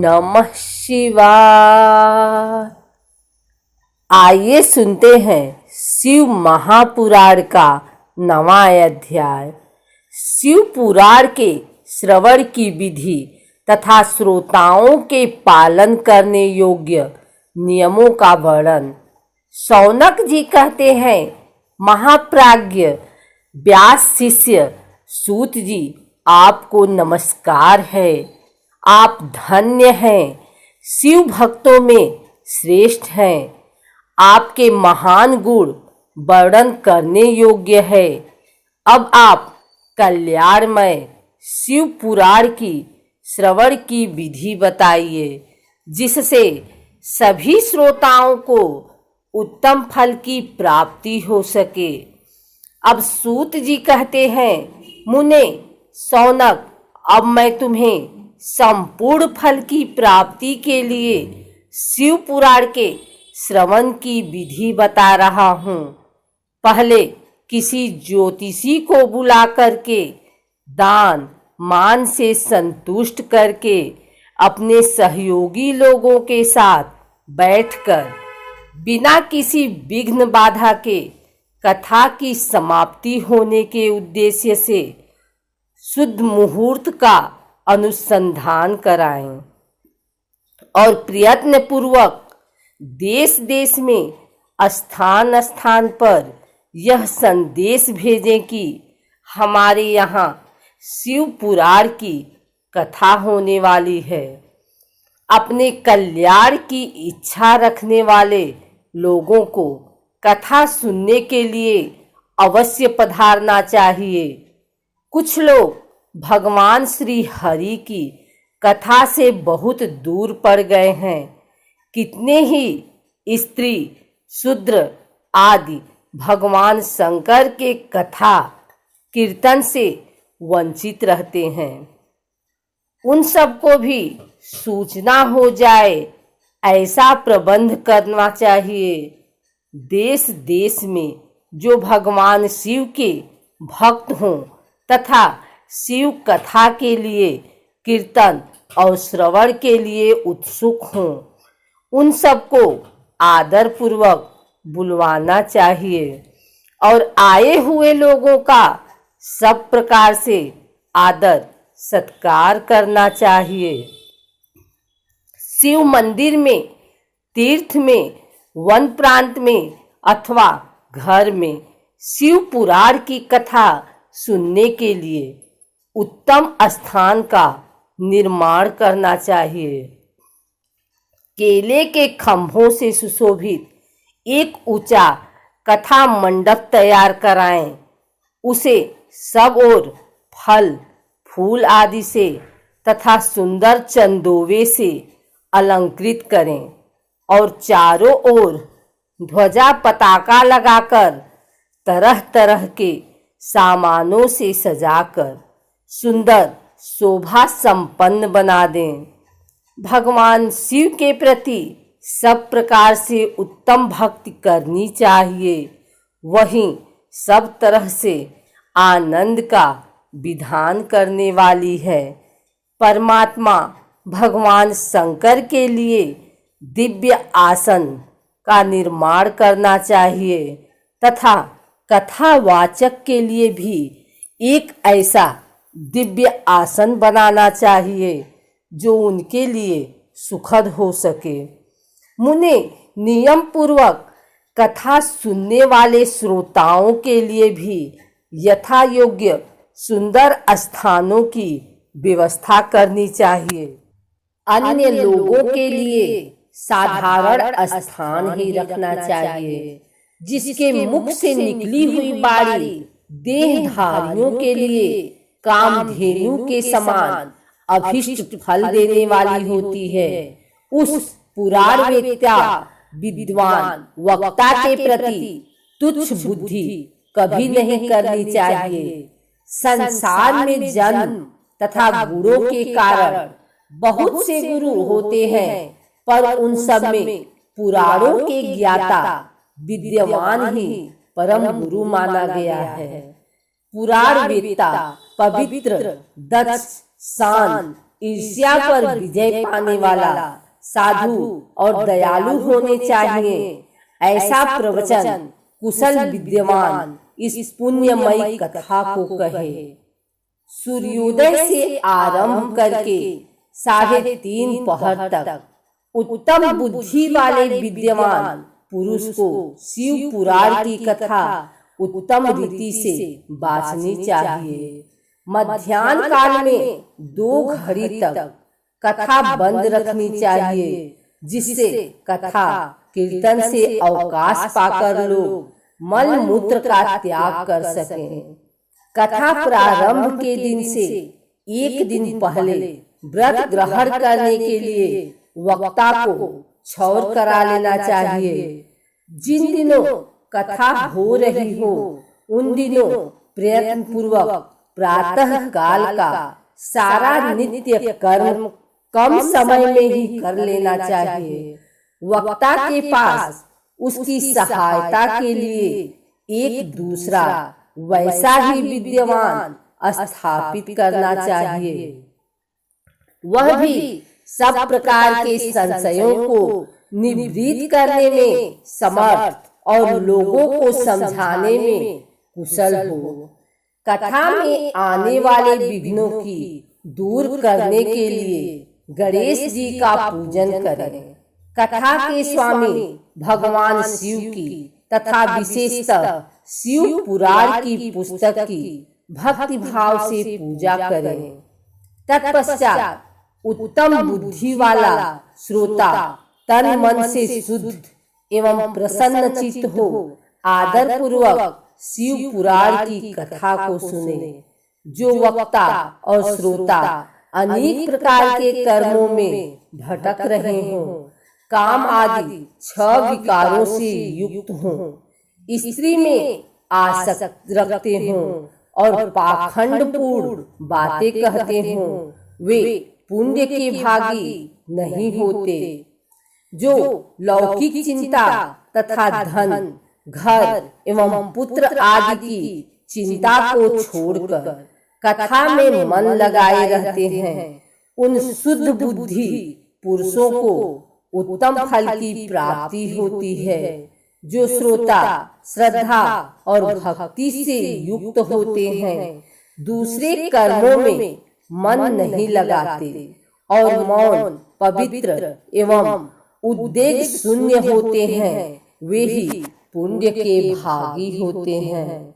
नमः शिवाय। आइए सुनते हैं शिव महापुराण का 9वां अध्याय। शिव पुराण के श्रवण की विधि तथा श्रोताओं के पालन करने योग्य नियमों का वर्णन। शौनक जी कहते हैं, महाप्राज्ञ व्यास शिष्य सूत जी, आपको नमस्कार है। आप धन्य हैं, शिव भक्तों में श्रेष्ठ हैं। आपके महान गुण वर्णन करने योग्य है। अब आप कल्याणमय शिव पुराण की श्रवण की विधि बताइए, जिससे सभी श्रोताओं को उत्तम फल की प्राप्ति हो सके। अब सूत जी कहते हैं, मुने शौनक, अब मैं तुम्हें संपूर्ण फल की प्राप्ति के लिए शिव पुराण के श्रवण की विधि बता रहा हूँ। पहले किसी ज्योतिषी को बुला करके दान मान से संतुष्ट करके अपने सहयोगी लोगों के साथ बैठकर बिना किसी विघ्न बाधा के कथा की समाप्ति होने के उद्देश्य से शुद्ध मुहूर्त का अनुसंधान कराएं और प्रयत्न पूर्वक देश देश में स्थान स्थान पर यह संदेश भेजें कि हमारे यहाँ शिव पुराण की कथा होने वाली है। अपने कल्याण की इच्छा रखने वाले लोगों को कथा सुनने के लिए अवश्य पधारना चाहिए। कुछ लोग भगवान श्री हरि की कथा से बहुत दूर पड़ गए हैं। कितने ही स्त्री शूद्र आदि भगवान शंकर के कथा कीर्तन से वंचित रहते हैं। उन सबको भी सूचना हो जाए, ऐसा प्रबंध करना चाहिए। देश देश में जो भगवान शिव के भक्त हों तथा शिव कथा के लिए कीर्तन और श्रवण के लिए उत्सुक हों, उन सबको आदर पूर्वक बुलवाना चाहिए और आए हुए लोगों का सब प्रकार से आदर सत्कार करना चाहिए। शिव मंदिर में, तीर्थ में, वन प्रांत में अथवा घर में शिव पुराण की कथा सुनने के लिए उत्तम स्थान का निर्माण करना चाहिए। केले के खंभों से सुशोभित एक ऊंचा कथा मंडप तैयार कराएं। उसे सब ओर फल फूल आदि से तथा सुंदर चंदोवे से अलंकृत करें और चारों ओर ध्वजा पताका लगाकर तरह तरह के सामानों से सजाकर सुंदर शोभा संपन्न बना दें। भगवान शिव के प्रति सब प्रकार से उत्तम भक्ति करनी चाहिए। वहीं सब तरह से आनंद का विधान करने वाली है। परमात्मा भगवान शंकर के लिए दिव्य आसन का निर्माण करना चाहिए तथा कथावाचक के लिए भी एक ऐसा दिव्य आसन बनाना चाहिए जो उनके लिए सुखद हो सके। मुने नियम पूर्वक कथा सुनने वाले श्रोताओं के लिए भी यथा योग्य सुंदर स्थानों की व्यवस्था करनी चाहिए। अन्य लोगों के लिए साधारण स्थान ही रखना चाहिए, जिसके मुख से निकली हुई बाणी देहधारियों के लिए कामधेनु के समान अभिष्ट फल देने वाली होती है। उस पुराण वेत्ता विद्वान वक्ता के प्रति तुच्छ बुद्धि कभी नहीं करनी चाहिए। संसार में जन्म तथा गुणों के कारण बहुत से गुरु होते हैं, पर उन सब में पुराणों के ज्ञाता विद्यमान ही परम गुरु माना गया है। पुराण वेत्ता पवित्र, दक्ष, शांत, ईर्ष्या पर विजय पाने वाला साधु और दयालु होने चाहिए। ऐसा प्रवचन कुशल विद्वान इस पुण्यमयी कथा को कहे। सूर्योदय से आरंभ करके 3:30 पहर तक उत्तम बुद्धि वाले विद्वान पुरुष को शिव पुराण की कथा उत्तम रीति से बाँचनी चाहिए। मध्याह्न काल में 2 घड़ी तक कथा बंद रखनी चाहिए, जिससे कथा कीर्तन से अवकाश पाकर लोग मल मूत्र का त्याग कर सकें। कथा प्रारंभ के दिन से 1 दिन पहले व्रत ग्रहण करने के लिए वक्ता को क्षौर करा लेना चाहिए। जिन दिनों कथा हो रही हो उन दिनों प्रयत्न पूर्वक प्रातः काल का सारा नित्य कर्म कम समय में ही कर लेना चाहिए। वक्ता के पास उसकी सहायता के लिए एक दूसरा वैसा ही विद्वान स्थापित करना चाहिए। वह भी सब प्रकार के संशयों को निवृत्त करने में समर्थ और लोगों को समझाने में कुशल हो। कथा में आने वाले विघ्नों की दूर करने के लिए गणेश जी का पूजन करें। कथा के स्वामी भगवान शिव की तथा विशेषतः शिव पुराण की पुस्तक की भक्ति भाव से पूजा करें। तत्पश्चात उत्तम बुद्धि वाला श्रोता तन मन से शुद्ध एवं प्रसन्न चित्त हो आदर पूर्वक शिव पुराण की कथा को सुने। जो वक्ता और श्रोता अनेक प्रकार के कर्मों में भटक रहे हों, काम आदि 6 विकारों से युक्त हों, स्त्री में आसक्त रखते हों और पाखंडपूर्ण बातें कहते हों, वे पुण्य के भागी नहीं होते। जो लौकिक चिंता तथा धन, घर एवं पुत्र आदि की चिंता को छोड़कर कथा में मन लगाए रहते हैं, उन शुद्ध बुद्धि पुरुषों को उत्तम फल की प्राप्ति होती है। जो श्रोता श्रद्धा और भक्ति से युक्त होते हैं, दूसरे कर्मों में मन नहीं लगाते और मौन, पवित्र एवं उद्वेग शून्य होते हैं, वे ही पुण्य के भागी होते हैं।